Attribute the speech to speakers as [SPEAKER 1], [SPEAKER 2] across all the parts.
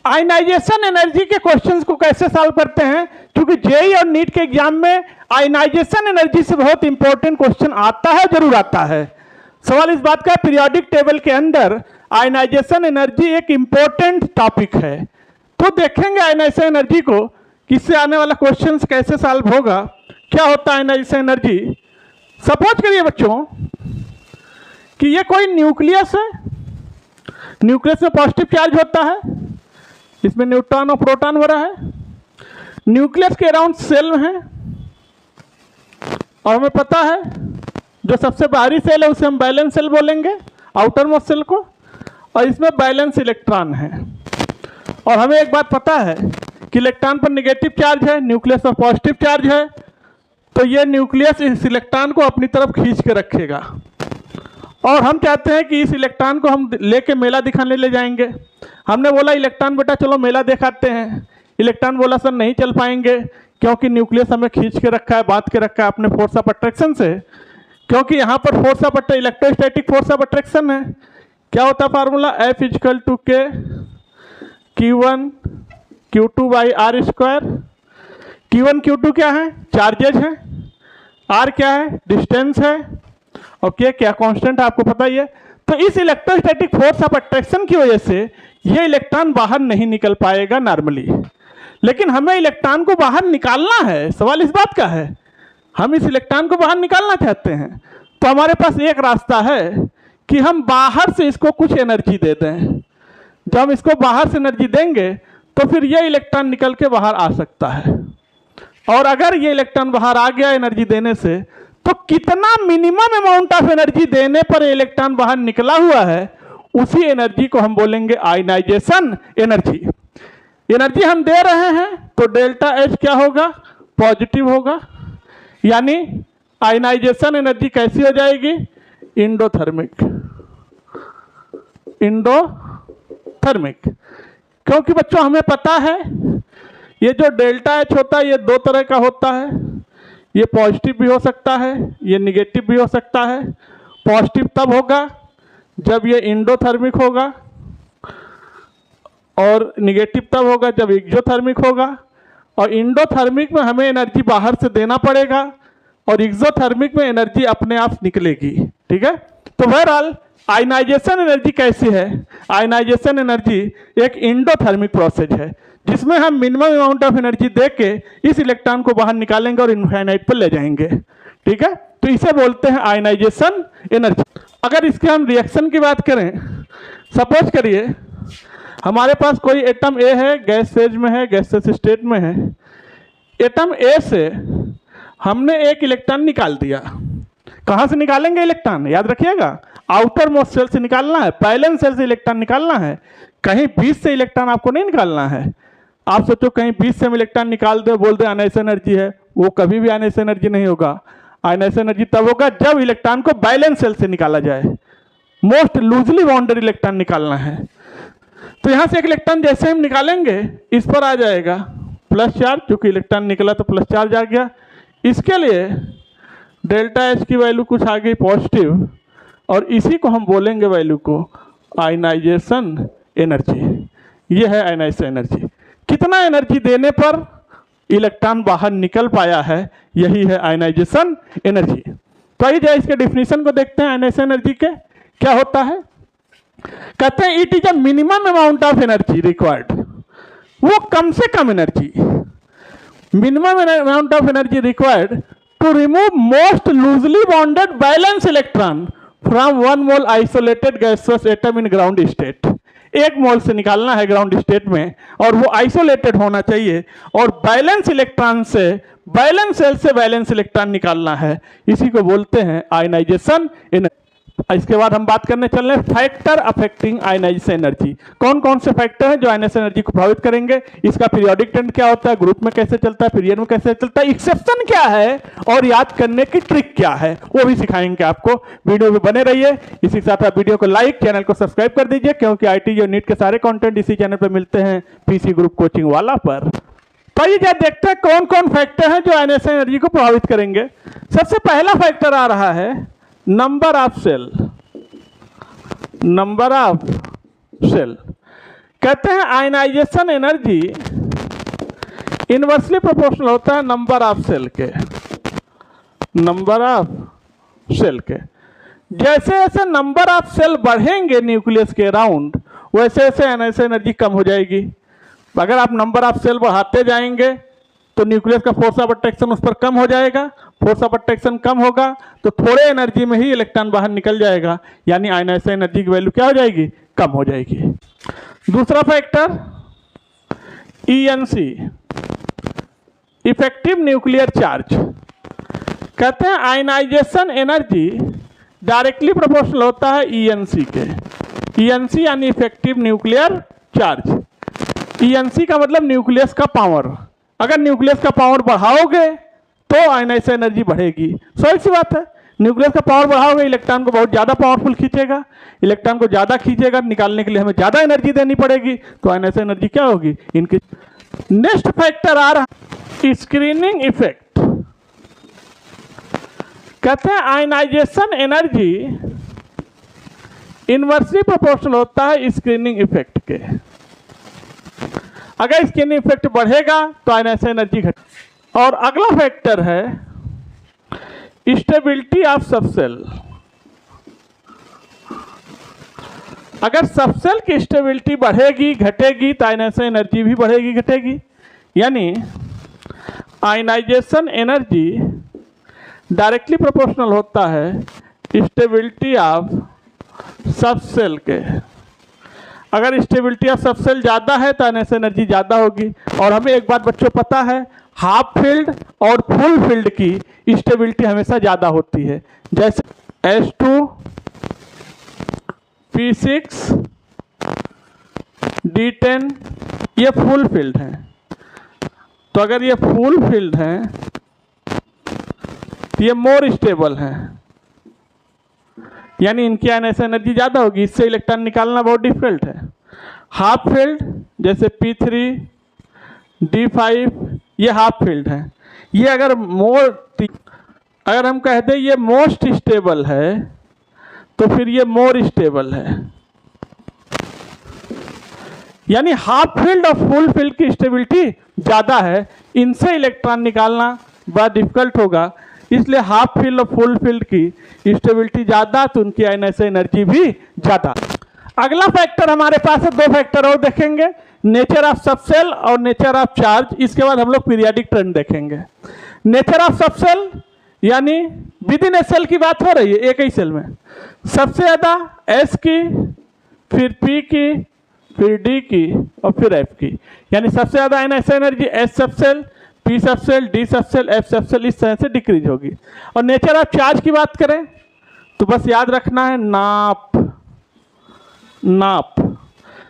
[SPEAKER 1] Ionization energy के questions को कैसे सॉल्व करते हैं, क्योंकि जेईई और नीट के एग्जाम में आयनाइजेशन एनर्जी से बहुत इंपॉर्टेंट क्वेश्चन आता है, जरूर आता है। सवाल इस बात का, पीरियोडिक टेबल के अंदर आयनाइजेशन एनर्जी एक इंपॉर्टेंट टॉपिक है। तो देखेंगे आयनाइजेशन एनर्जी को, किससे आने वाला क्वेश्चन कैसे सॉल्व होगा, क्या होता है आयनाइजेशन एनर्जी। सपोज करिए बच्चों कि ये कोई न्यूक्लियस है, न्यूक्लियस में पॉजिटिव चार्ज होता है, इसमें न्यूट्रॉन और प्रोटॉन हो रहा है। न्यूक्लियस के अराउंड सेल है, और हमें पता है जो सबसे बाहरी सेल है उसे हम बैलेंस सेल बोलेंगे, आउटर मोस्ट सेल को, और इसमें बैलेंस इलेक्ट्रॉन है। और हमें एक बात पता है कि इलेक्ट्रॉन पर नेगेटिव चार्ज है, न्यूक्लियस पर पॉजिटिव चार्ज है, तो ये न्यूक्लियस इस इलेक्ट्रॉन को अपनी तरफ खींच के रखेगा। और हम चाहते हैं कि इस इलेक्ट्रॉन को हम लेके मेला दिखाने ले जाएंगे। हमने बोला इलेक्ट्रॉन बेटा चलो मेला दिखाते हैं, इलेक्ट्रॉन बोला सर नहीं चल पाएंगे क्योंकि न्यूक्लियस हमें खींच के रखा है, बांध के रखा है अपने फोर्स ऑफ अट्रैक्शन से, क्योंकि यहाँ पर force of electrostatic force of attraction है। क्या होता है फार्मूला, F इक्वल टू के Q1 Q2 by are square. Q1 Q2 क्या है, चार्जेज हैं, R क्या है, डिस्टेंस है, और K क्या कांस्टेंट है, आपको पता ही है। तो इस इलेक्ट्रोस्टैटिक फोर्स ऑफ अट्रैक्शन की वजह से ये इलेक्ट्रॉन बाहर नहीं निकल पाएगा नॉर्मली, लेकिन हमें इलेक्ट्रॉन को बाहर निकालना है। सवाल इस बात का है, हम इस इलेक्ट्रॉन को बाहर निकालना चाहते हैं, तो हमारे पास एक रास्ता है कि हम बाहर से इसको कुछ एनर्जी दे दें। जब हम इसको बाहर से एनर्जी देंगे तो फिर ये इलेक्ट्रॉन निकल के बाहर आ सकता है। और अगर ये इलेक्ट्रॉन बाहर आ गया एनर्जी देने से, तो कितना मिनिमम अमाउंट ऑफ एनर्जी देने पर इलेक्ट्रॉन बाहर निकला हुआ है, उसी एनर्जी को हम बोलेंगे आयनाइजेशन एनर्जी। एनर्जी हम दे रहे हैं तो डेल्टा H क्या होगा, पॉजिटिव होगा, यानी आयनाइजेशन एनर्जी कैसी हो जाएगी, इंडोथर्मिक। इंडोथर्मिक क्योंकि बच्चों हमें पता है ये जो डेल्टा H होता है ये दो तरह का होता है, ये पॉजिटिव भी हो सकता है, ये निगेटिव भी हो सकता है। पॉजिटिव तब होगा जब ये इंडोथर्मिक होगा, और निगेटिव तब होगा जब एक्सोथर्मिक होगा। और इंडोथर्मिक में हमें एनर्जी बाहर से देना पड़ेगा, और एक्सोथर्मिक में एनर्जी अपने आप निकलेगी। ठीक है, तो बहरहाल आयनाइजेशन एनर्जी कैसी है, आयनाइजेशन एनर्जी एक इंडोथर्मिक प्रोसेस है, जिसमें हम मिनिमम अमाउंट ऑफ एनर्जी दे के इस इलेक्ट्रॉन को बाहर निकालेंगे और इनफाइनाइट पर ले जाएंगे। ठीक है, तो इसे बोलते हैं आयनाइजेशन एनर्जी। अगर इसके हम रिएक्शन की बात करें, सपोज करिए हमारे पास कोई एटम ए है, गैस फेज में है, गैसेस स्टेट में है। एटम ए से हमने एक इलेक्ट्रॉन निकाल दिया। कहाँ से निकालेंगे इलेक्ट्रॉन, याद रखिएगा, आउटर मोस्ट सेल से निकालना है, बैलेंस सेल से इलेक्ट्रॉन निकालना है, कहीं बीच से इलेक्ट्रॉन आपको नहीं निकालना है। आप सोचो कहीं बीच से हम इलेक्ट्रॉन निकाल दे, बोल दे आयनाइजेशन एनर्जी है, वो कभी भी आयनाइजेशन एनर्जी नहीं होगा। आयनाइजेशन एनर्जी तब होगा जब इलेक्ट्रॉन को बैलेंस सेल से निकाला जाए, मोस्ट लूजली बाउंडेड इलेक्ट्रॉन निकालना है। तो यहाँ से एक इलेक्ट्रॉन जैसे हम निकालेंगे इस पर आ जाएगा प्लस चार्ज, क्योंकि इलेक्ट्रॉन निकला तो प्लस चार्ज आ गया। इसके लिए डेल्टा H की वैल्यू कुछ आ गई पॉजिटिव, और इसी को हम बोलेंगे वैल्यू को आयनाइजेशन एनर्जी। ये है आयनाइजेशन एनर्जी, कितना एनर्जी देने पर इलेक्ट्रॉन बाहर निकल पाया है, यही है आयनाइजेशन एनर्जी। तो आइए इसके डिफिनीशन को देखते हैं आयनाइजेशन एनर्जी के। क्या होता है, कहते हैं it is a minimum amount of energy required, वो कम से कम energy, minimum amount of energy required to remove most loosely bonded valence electron from one mole isolated gaseous atom in ground state. एक मोल से निकालना है ground state में, और वो आइसोलेटेड होना चाहिए, और बैलेंस इलेक्ट्रॉन से, बैलेंस सेल से बैलेंस इलेक्ट्रॉन निकालना है। इसी को बोलते हैं आयनाइजेशन एनर्जी। इसके बाद हम बात करने चल रहे हैं फैक्टर अफेक्टिंग आयनाइजेशन एनर्जी। कौन कौन से फैक्टर हैं जो आयनाइजेशन एनर्जी को प्रभावित करेंगे, इसका पीरियोडिक टेंड क्या होता है, ग्रुप में कैसे चलता है, पीरियड में कैसे चलता है, एक्सेप्शन क्या है, और याद करने की ट्रिक क्या है, वो भी सिखाएंगे आपको। वीडियो में बने रहिए। इसी के साथ आप वीडियो को लाइक, चैनल को सब्सक्राइब कर दीजिए, क्योंकि IIT और नीट के सारे कंटेंट इसी चैनल पर मिलते हैं, PC ग्रुप कोचिंग वाला पर। तो ये क्या देखते हैं कौन कौन फैक्टर हैं जो आयनाइजेशन एनर्जी को प्रभावित करेंगे। सबसे पहला फैक्टर आ रहा है number of shell. Number of shell कहते हैं आयनाइजेशन एनर्जी इनवर्सली प्रोपोर्शनल होता है नंबर ऑफ सेल के, नंबर ऑफ सेल के। जैसे जैसे नंबर ऑफ सेल बढ़ेंगे न्यूक्लियस के अराउंड, वैसे वैसे आयनाइजेशन एनर्जी कम हो जाएगी। अगर आप नंबर ऑफ सेल बढ़ाते जाएंगे तो न्यूक्लियस का फोर्स ऑफ अट्रैक्शन उस पर कम हो जाएगा, फोर्स ऑफ अट्रैक्शन कम होगा तो थोड़े एनर्जी में ही इलेक्ट्रॉन बाहर निकल जाएगा, यानी आयनाइजेशन एनर्जी की वैल्यू क्या हो जाएगी, कम हो जाएगी। दूसरा factor ENC, effective nuclear charge. कहते हैं आयनाइजेशन एनर्जी डायरेक्टली प्रोपोर्शनल होता है ईएनसी के। ईएनसी यानी इफेक्टिव न्यूक्लियर चार्ज। ईएनसी का मतलब न्यूक्लियस का पावर। अगर न्यूक्लियस का पावर बढ़ाओगे तो आयनाइजेशन एनर्जी बढ़ेगी। सही सी बात है, न्यूक्लियस का पावर बढ़ाओगे इलेक्ट्रॉन को बहुत ज़्यादा पावरफुल खींचेगा, इलेक्ट्रॉन को ज़्यादा खींचेगा, निकालने के लिए हमें ज़्यादा एनर्जी देनी पड़ेगी, तो आयनाइजेशन एनर्जी क्या होगी, इनकी। नेक्स्ट फैक्टर आ रहा स्क्रीनिंग इफेक्ट। कहते हैं आयनाइजेशन एनर्जी इनवर्सली प्रोपोर्शनल होता है स्क्रीनिंग इफेक्ट के। अगर स्क्रीनिंग इफेक्ट बढ़ेगा तो आयनाइजेशन एनर्जी घट। और अगला फैक्टर है स्टेबिलिटी ऑफ सबसेल। अगर सबसेल की स्टेबिलिटी बढ़ेगी घटेगी तो आयनाइजेशन एनर्जी भी बढ़ेगी घटेगी। यानी आयनाइजेशन एनर्जी डायरेक्टली प्रोपोर्शनल होता है स्टेबिलिटी ऑफ सबसेल के। अगर स्टेबिलिटी ऑफ सबसेल ज़्यादा है तो आयनाइजेशन एनर्जी ज़्यादा होगी। और हमें एक बात बच्चों पता है, हाफ फील्ड और फुल फील्ड की स्टेबिलिटी हमेशा ज़्यादा होती है। जैसे S2 P6 D10 ये फुल फील्ड हैं। तो अगर ये फुल फील्ड हैं तो ये मोर स्टेबल हैं, यानी इनकी आयनाइजेशन एनर्जी ज़्यादा होगी, इससे इलेक्ट्रॉन निकालना बहुत डिफिकल्ट है। हाफ फील्ड जैसे P3 D5 ये हाफ फील्ड है। ये अगर अगर हम कह दें ये मोस्ट स्टेबल है तो फिर ये मोर स्टेबल है। यानी हाफ फील्ड और फुल फील्ड की स्टेबिलिटी ज़्यादा है, इनसे इलेक्ट्रॉन निकालना बड़ा डिफिकल्ट होगा। इसलिए हाफ फील्ड और फुल फील्ड की स्टेबिलिटी ज़्यादा तो उनकी आयनाइजेशन एनर्जी भी ज़्यादा। अगला फैक्टर हमारे पास है, दो फैक्टर और देखेंगे, नेचर ऑफ सबसेल और नेचर ऑफ चार्ज। इसके बाद हम लोग पीरियाडिक ट्रेंड देखेंगे। नेचर ऑफ सबसेल यानी विद इन ए सेल की बात हो रही है, एक ही सेल में सबसे ज़्यादा S की, फिर P की, फिर D की और फिर F की। यानी सबसे ज़्यादा ionization energy S subshell, P subshell, D subshell, F subshell, इस तरह से डिक्रीज होगी। और नेचर ऑफ चार्ज की बात करें तो बस याद रखना है नाप।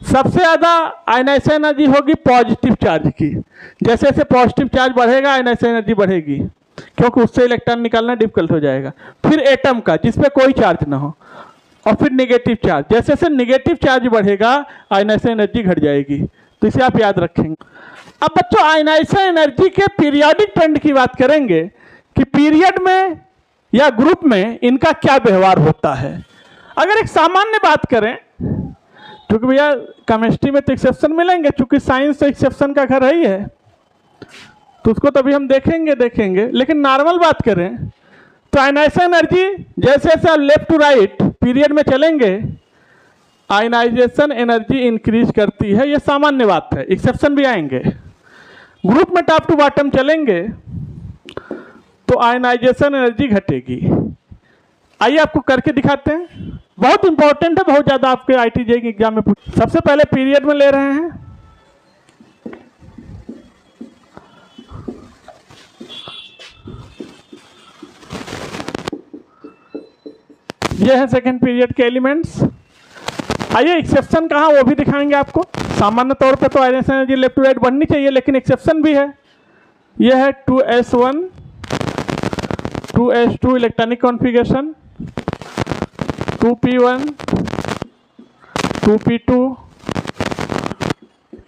[SPEAKER 1] सबसे ज़्यादा आयनाइजेशन एनर्जी होगी पॉजिटिव चार्ज की। जैसे जैसे पॉजिटिव चार्ज बढ़ेगा आयनाइजेशन एनर्जी बढ़ेगी, क्योंकि उससे इलेक्ट्रॉन निकालना डिफिकल्ट हो जाएगा। फिर एटम का जिसपे कोई चार्ज ना हो, और फिर नेगेटिव चार्ज। जैसे जैसे नेगेटिव चार्ज बढ़ेगा आयनाइजेशन एनर्जी घट जाएगी, तो इसे आप याद रखेंगे। अब बच्चों आयनाइजेशन एनर्जी के पीरियोडिक ट्रेंड की बात करेंगे कि पीरियड में या ग्रुप में इनका क्या व्यवहार होता है। अगर एक सामान्य बात करें, क्योंकि भैया केमिस्ट्री में तो एक्सेप्शन मिलेंगे, चूंकि साइंस तो एक्सेप्शन का घर ही है, तो उसको तभी हम देखेंगे। लेकिन नॉर्मल बात करें तो आयनाइजेशन एनर्जी जैसे जैसे आप लेफ्ट टू राइट पीरियड में चलेंगे आयनाइजेशन एनर्जी इंक्रीज करती है, ये सामान्य बात है, एक्सेप्शन भी आएंगे। ग्रुप में टॉप टू बॉटम चलेंगे तो आयनाइजेशन एनर्जी घटेगी। आइए आपको करके दिखाते हैं, बहुत इंपॉर्टेंट है, बहुत ज़्यादा आपके IIT JEE एग्जाम में पूछ। सबसे पहले पीरियड में ले रहे हैं, ये है सेकेंड पीरियड के एलिमेंट्स। आइए एक्सेप्शन कहाँ वो भी दिखाएंगे आपको। सामान्य तौर पे तो ionization energy left to right बढ़नी चाहिए, लेकिन एक्सेप्शन भी है। ये है 2s1 2s2 electronic configuration, 2p1 2p2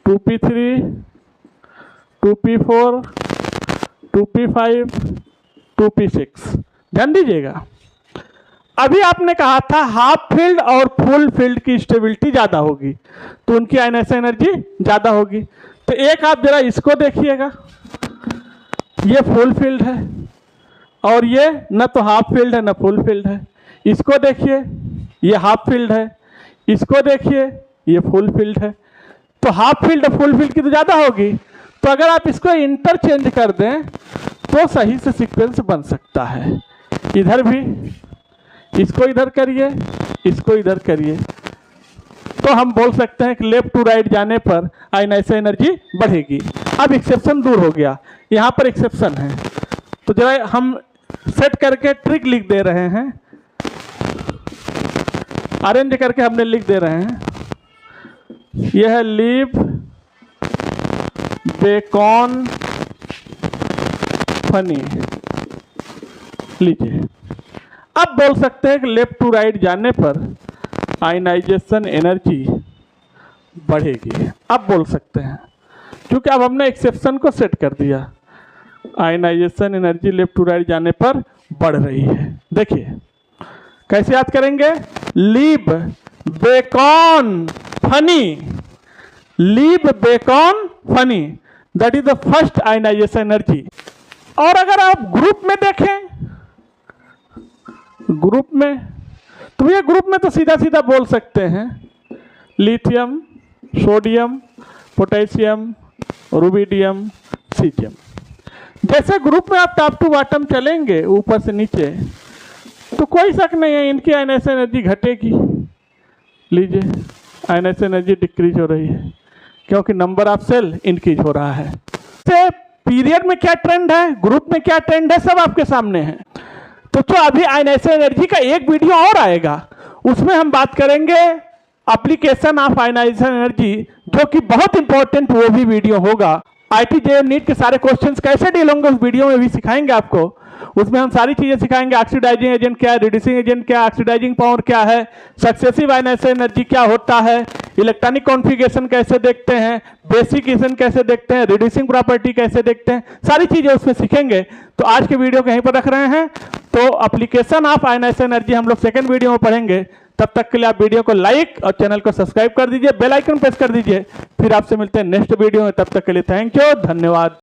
[SPEAKER 1] 2p3 2p4 2p5 2p6। ध्यान दीजिएगा। अभी आपने कहा था हाफ फील्ड और फुल फील्ड की स्टेबिलिटी ज़्यादा होगी, तो उनकी आयनाइजेशन एनर्जी ज़्यादा होगी। तो एक आप जरा इसको देखिएगा, ये फुल फील्ड है और ये न तो हाफ फील्ड है न फुल फील्ड है। इसको देखिए, ये हाफ फील्ड है, इसको देखिए, ये फुल फील्ड है। तो हाफ फील्ड और फुल फील्ड की तो ज़्यादा होगी। तो अगर आप इसको इंटरचेंज कर दें तो सही से सीक्वेंस बन सकता है। इधर भी इसको इधर करिए, इसको इधर करिए, तो हम बोल सकते हैं कि लेफ्ट टू राइट जाने पर आयनाइजेशन एनर्जी बढ़ेगी। अब एक्सेप्शन दूर हो गया, यहाँ पर एक्सेप्शन है, तो जरा हम सेट करके ट्रिक लिख दे रहे हैं, अरेंज करके हमने लिख दे रहे हैं। यह है लीव बेकॉन फनी। लीजिए, अब बोल सकते हैं कि लेफ्ट टू राइट जाने पर आयनाइजेशन एनर्जी बढ़ेगी। अब बोल सकते हैं, क्योंकि अब हमने एक्सेप्शन को सेट कर दिया, ionization energy left to right जाने पर बढ़ रही है। देखिए कैसे याद करेंगे, leave bacon funny, leave bacon funny, that is the first ionization energy. और अगर आप ग्रुप में देखें, ग्रुप में, तो ये ग्रुप में तो सीधा सीधा बोल सकते हैं lithium, sodium, potassium, rubidium, caesium. जैसे ग्रुप में आप टॉप टू बॉटम चलेंगे ऊपर से नीचे, तो कोई शक नहीं है इनकी आयनाइजेशन एनर्जी घटेगी। लीजिए, आयनाइजेशन एनर्जी डिक्रीज हो रही है क्योंकि नंबर ऑफ सेल इंक्रीज हो रहा है। से पीरियड में क्या ट्रेंड है, ग्रुप में क्या ट्रेंड है, सब आपके सामने है। तो अभी आयनाइजेशन एनर्जी का एक वीडियो और आएगा, उसमें हम बात करेंगे एप्लीकेशन ऑफ आयनाइजेशन एनर्जी, जो कि बहुत इंपॉर्टेंट वो भी वीडियो होगा। IIT JEE नीट के सारे क्वेश्चंस कैसे डील होंगे उस वीडियो में भी सिखाएंगे आपको। उसमें हम सारी चीजें सिखाएंगे, ऑक्सीडाइजिंग एजेंट क्या है, रिड्यूसिंग एजेंट क्या है, ऑक्सीडाइजिंग पावर क्या है, सक्सेसिव आयनाइजेशन एनर्जी क्या होता है, इलेक्ट्रॉनिक कॉन्फ़िगरेशन कैसे देखते हैं, बेसिक इक्वेशन कैसे देखते हैं, रिड्यूसिंग प्रॉपर्टी कैसे देखते हैं, सारी चीजें उसमें सीखेंगे। तो आज के वीडियो को यहीं पर रख रहे हैं। तो एप्लीकेशन ऑफ आयनाइजेशन एनर्जी हम लोग सेकंड वीडियो में पढ़ेंगे। तब तक के लिए आप वीडियो को लाइक और चैनल को सब्सक्राइब कर दीजिए, बेल आइकन प्रेस कर दीजिए। फिर आपसे मिलते हैं नेक्स्ट वीडियो में, तब तक के लिए थैंक यू, धन्यवाद।